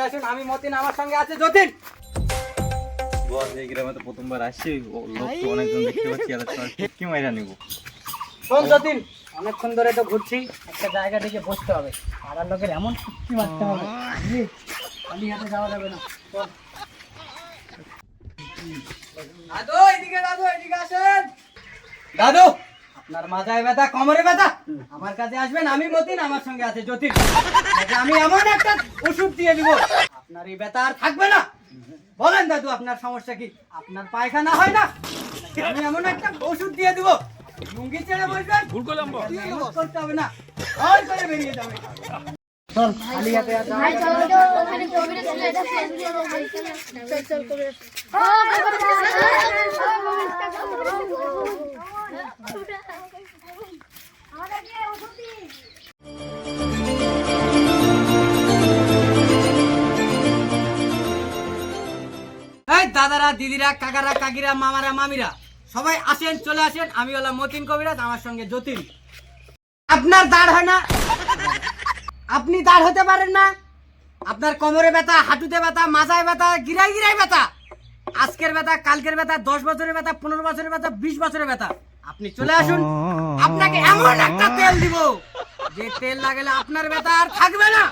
চলে আসুন, আমি মতিন, আমার সঙ্গে আছে যতীন। বস এই গ্রামে তো প্রথমবার আসছি, লোক তো অনেকজন দেখতে পাচ্ছি, আর কি মাইরা নিব। শোন যতীন, অনেকক্ষণ ধরে তো ঘুরছি, একটা জায়গা থেকে বসতে হবে, পাড়ার লোকের এমন কি মারতে হবে, বুঝলি? খালি হাতে যাওয়া যাবে না। চল দাদু, এদিকে আসেন। দাদু, আপনার মাথায় ব্যথা, কোমরে ব্যথা, আমার কাছে আসবেন, আমি মতিন, আমার সঙ্গে আছে যতীন। আপনাকে আমি এমন একটা ওষুধ দিয়ে দিব, আপনার এই ব্যথা আর থাকবে না। বলেন দাদু, আপনার সমস্যা কি? আপনার পায়খানা হয় না? আমি এমন একটা ওষুধ দিয়ে দিব, লুঙ্গি ছেড়ে বসবেন, মেহনত করতে হবে না, আর করে বেরিয়ে যাবে। চল, খালি হাতে আর যাওয়া যাবে না। ওখানে কবিরা ছিল, এটা চল চল কবিরা। এই দাদারা, দিদিরা, কাকারা, কাকিরা, মামারা, মামিরা, সবাই আসেন, চলে আসেন। আমি হলাম মতিন কবিরাজ, আমার সঙ্গে যতীন। আপনার দাঁড় হয় না, আপনি দাঁড় হতে পারেন না, আপনার কোমরে ব্যথা, হাঁটুতে ব্যথা, মাথায় ব্যথা, গিরাই গিরাই ব্যথা, আজকের ব্যথা, কালকের ব্যথা, 10 বছরের ব্যথা, 15 বছরের ব্যথা, 20 বছরের ব্যথা, আপনি চলে আসুন। আপনাকে এমন একটা তেল দিব, যে তেল লাগালে আপনার ব্যথা আর থাকবে না।